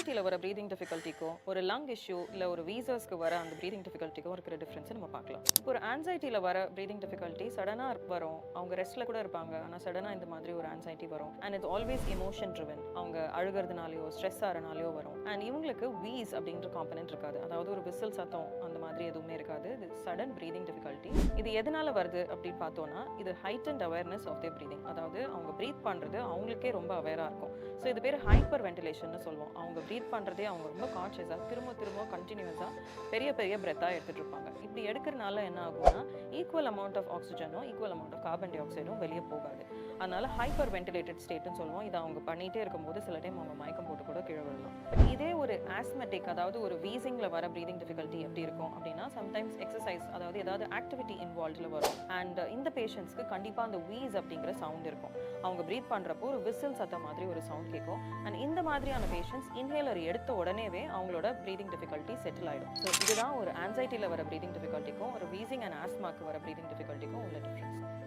ஆன்சைட்டியில் வர ப்ரீதிங் டிஃபிகல்ட்டிக்கும் ஒரு lung issue இல்லை ஒரு வீசர்ஸ்க்கு வர அந்த ப்ரீதிங் டிஃபிகல்ட்டிக்கும் இருக்கிற டிஃப்ரென்ஸை நம்ம பார்க்கலாம். இப்போ ஒரு ஆன்சைட்டியில் வர ப்ரீதிங் டிஃபிகல்ட்டி சடனாக வரும், அவங்க ரெஸ்ட்டில் கூட இருப்பாங்க, ஆனால் சடனாக இந்த மாதிரி ஒரு ஆன்சைட்டி வரும். And it's always emotion driven, அவங்க அழுகிறதுனாலையோ ஸ்ட்ரெஸ் ஆகிறனாலையோ வரும். அண்ட் இவங்களுக்கு வீஸ் அப்படின்ற காம்பனன்ட் இருக்காது, அதாவது ஒரு விசில் சத்தம் அந்த மாதிரி எதுவுமே இருக்காது. இது சடன் ப்ரீதிங் டிஃபிகல்ட்டி. இது எதனால வருது அப்படின்னு பார்த்தோன்னா, இது heightened awareness of the breathing, அதாவது அவங்க ப்ரீத் பண்ணுறது அவங்களுக்கே ரொம்ப அவேராக இருக்கும். ஸோ இது பேர் ஹைப்பர் வென்டிலேஷன் சொல்லுவோம். அவங்க ப்ரீத் பண்ணுறதே அவங்க ரொம்ப கான்ஷியஸாக திரும்ப கண்டினியூஸாக பெரிய பிரெத்தாக எடுத்துகிட்டு இருப்பாங்க. இப்படி எடுக்கிறனால என்ன ஆகும்னா, ஈக்குவல் அமௌண்ட் ஆஃப் ஆக்சிஜனும் ஈக்குவல் அமௌண்ட் ஆஃப் கார்பன் டை ஆக்சைடும் வெளியே போகாது. அதனால ஹைப்பர் வென்டிலேட்டட் ஸ்டேட்னு சொல்லுவோம். இதை அவங்க பண்ணிகிட்டே இருக்கும்போது சில டைம் அவங்க மயக்கம் போட்டு கூட கீழே விடலாம். இதே ஒரு ஆஸ்மெட்டிக், அதாவது ஒரு வீசிங்கில் வர ப்ரீதிங் டிஃபிகல்ட்டி எப்படி இருக்கும் அப்படின்னா, சம்டைம்ஸ் எக்ஸசைஸ், அதாவது ஏதாவது ஆக்டிவிட்டி இன்வால்வ்டில் வரும். அண்ட் இந்த பேஷண்ட்ஸ்க்கு கண்டிப்பாக அந்த வீஸ் அப்படிங்கிற சவுண்ட் இருக்கும். அவங்க ப்ரீத் பண்ணுறப்போ ஒரு விசில் சத்தம் மாதிரி ஒரு சவுண்ட் கேட்கும். அண்ட் இந்த மாதிரியான பேஷண்ட்ஸ் இன்ஹேலர் எடுத்த உடனேவே அவங்களோட ப்ரீதிங் டிஃபிகல்ட்டி செட்டில் ஆகிடும். ஸோ இதுதான் ஒரு ஆன்சைட்டியில் வர ப்ரீதிங் டிஃபிகல்ட்டிக்கும் ஒரு வீசிங் அண்ட் ஆஸ்மாக்கு வர ப்ரீதிங் டிஃபிகல்ட்டிக்கும் உள்ள டிஃப்ரென்ஸ்.